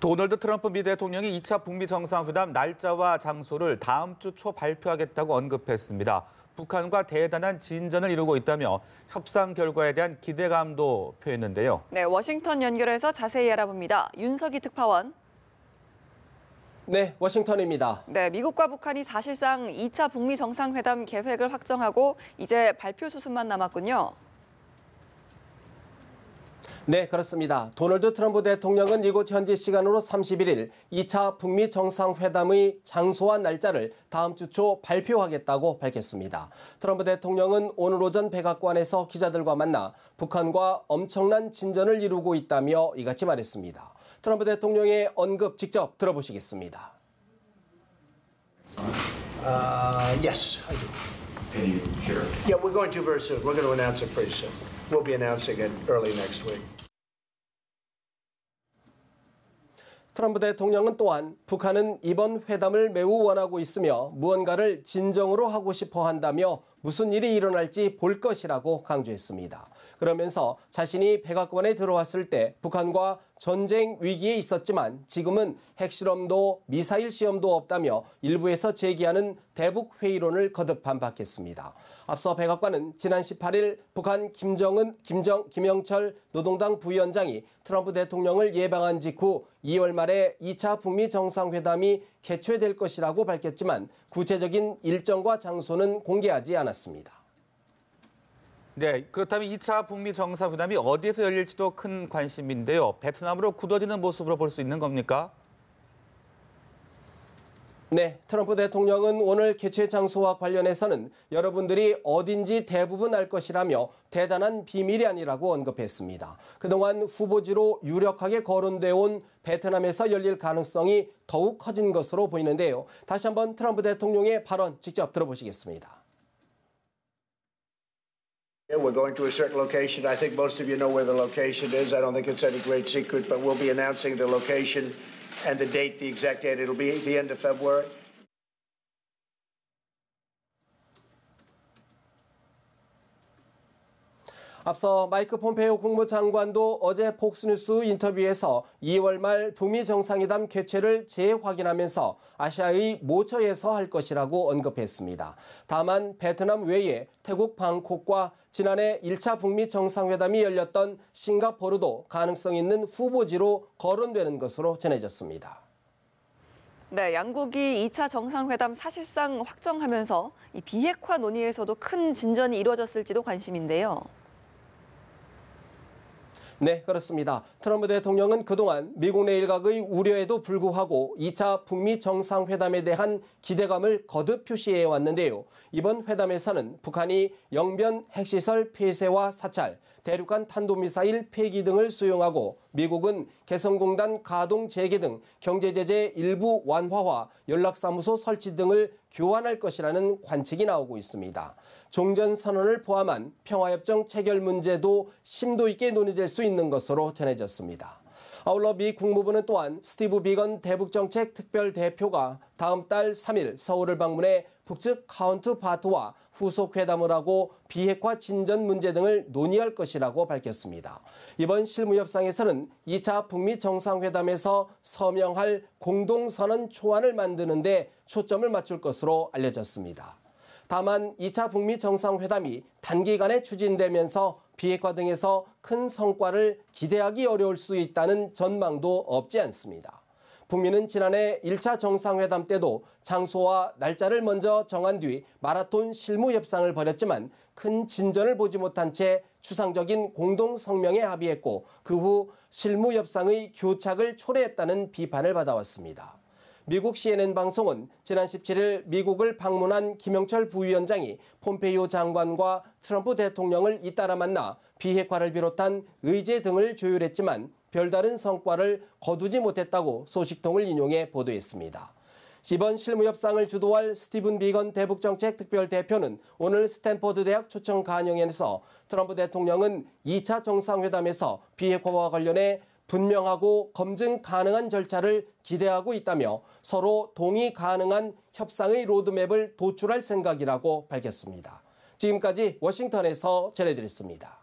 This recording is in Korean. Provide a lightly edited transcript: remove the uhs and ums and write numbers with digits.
도널드 트럼프 미 대통령이 2차 북미 정상회담 날짜와 장소를 다음 주 초 발표하겠다고 언급했습니다. 북한과 대단한 진전을 이루고 있다며 협상 결과에 대한 기대감도 표했는데요. 네, 워싱턴 연결해서 자세히 알아봅니다. 윤석희 특파원. 네, 워싱턴입니다. 네, 미국과 북한이 사실상 2차 북미 정상회담 계획을 확정하고 이제 발표 수순만 남았군요. 네, 그렇습니다. 도널드 트럼프 대통령은 이곳 현지 시간으로 31일 2차 북미 정상회담의 장소와 날짜를 다음 주 초 발표하겠다고 밝혔습니다. 트럼프 대통령은 오늘 오전 백악관에서 기자들과 만나 북한과 엄청난 진전을 이루고 있다며 이같이 말했습니다. 트럼프 대통령의 언급 직접 들어보시겠습니다. Yes, I do. Can you share? Yeah, we're going to very soon. We're going to announce it pretty soon. We'll be announcing it early next week. 트럼프 대통령은 또한 북한은 이번 회담을 매우 원하고 있으며 무언가를 진정으로 하고 싶어 한다며 무슨 일이 일어날지 볼 것이라고 강조했습니다. 그러면서 자신이 백악관에 들어왔을 때 북한과 전쟁 위기에 있었지만 지금은 핵실험도 미사일 시험도 없다며 일부에서 제기하는 대북 회의론을 거듭 반박했습니다. 앞서 백악관은 지난 18일 북한 김영철 노동당 부위원장이 트럼프 대통령을 예방한 직후 2월 말에 2차 북미 정상회담이 개최될 것이라고 밝혔지만 구체적인 일정과 장소는 공개하지 않았습니다. 네, 그렇다면 2차 북미 정상회담이 어디에서 열릴지도 큰 관심인데요. 베트남으로 굳어지는 모습으로 볼 수 있는 겁니까? 네, 트럼프 대통령은 오늘 개최 장소와 관련해서는 여러분들이 어딘지 대부분 알 것이라며 대단한 비밀이 아니라고 언급했습니다. 그동안 후보지로 유력하게 거론돼 온 베트남에서 열릴 가능성이 더욱 커진 것으로 보이는데요. 다시 한번 트럼프 대통령의 발언 직접 들어보시겠습니다. We're going to a certain location. I think most of you know where the location is. I don't think it's any great secret, but we'll be announcing the location and the date, the exact date. It'll be the end of February. 앞서 마이크 폼페이오 국무장관도 어제 폭스뉴스 인터뷰에서 2월 말 북미 정상회담 개최를 재확인하면서 아시아의 모처에서 할 것이라고 언급했습니다. 다만 베트남 외에 태국 방콕과 지난해 1차 북미 정상회담이 열렸던 싱가포르도 가능성 있는 후보지로 거론되는 것으로 전해졌습니다. 네, 양국이 2차 정상회담 사실상 확정하면서 이 비핵화 논의에서도 큰 진전이 이루어졌을지도 관심인데요. 네, 그렇습니다. 트럼프 대통령은 그동안 미국 내 일각의 우려에도 불구하고 2차 북미 정상회담에 대한 기대감을 거듭 표시해 왔는데요. 이번 회담에서는 북한이 영변 핵시설 폐쇄와 사찰, 대륙간 탄도미사일 폐기 등을 수용하고 미국은 개성공단 가동 재개 등 경제제재 일부 완화와 연락사무소 설치 등을 교환할 것이라는 관측이 나오고 있습니다. 종전선언을 포함한 평화협정 체결 문제도 심도 있게 논의될 수 있는 것으로 전해졌습니다. 아울러 미 국무부는 또한 스티브 비건 대북정책 특별대표가 다음 달 3일 서울을 방문해 북측 카운트파트와 후속 회담을 하고 비핵화 진전 문제 등을 논의할 것이라고 밝혔습니다. 이번 실무협상에서는 2차 북미 정상회담에서 서명할 공동선언 초안을 만드는 데 초점을 맞출 것으로 알려졌습니다. 다만 2차 북미 정상회담이 단기간에 추진되면서 비핵화 등에서 큰 성과를 기대하기 어려울 수 있다는 전망도 없지 않습니다. 북미는 지난해 1차 정상회담 때도 장소와 날짜를 먼저 정한 뒤 마라톤 실무 협상을 벌였지만 큰 진전을 보지 못한 채 추상적인 공동성명에 합의했고 그 후 실무 협상의 교착을 초래했다는 비판을 받아왔습니다. 미국 CNN 방송은 지난 17일 미국을 방문한 김영철 부위원장이 폼페이오 장관과 트럼프 대통령을 잇따라 만나 비핵화를 비롯한 의제 등을 조율했지만 별다른 성과를 거두지 못했다고 소식통을 인용해 보도했습니다. 이번 실무협상을 주도할 스티븐 비건 대북정책 특별대표는 오늘 스탠퍼드 대학 초청 강연에서 트럼프 대통령은 2차 정상회담에서 비핵화와 관련해 분명하고 검증 가능한 절차를 기대하고 있다며 서로 동의 가능한 협상의 로드맵을 도출할 생각이라고 밝혔습니다. 지금까지 워싱턴에서 전해드렸습니다.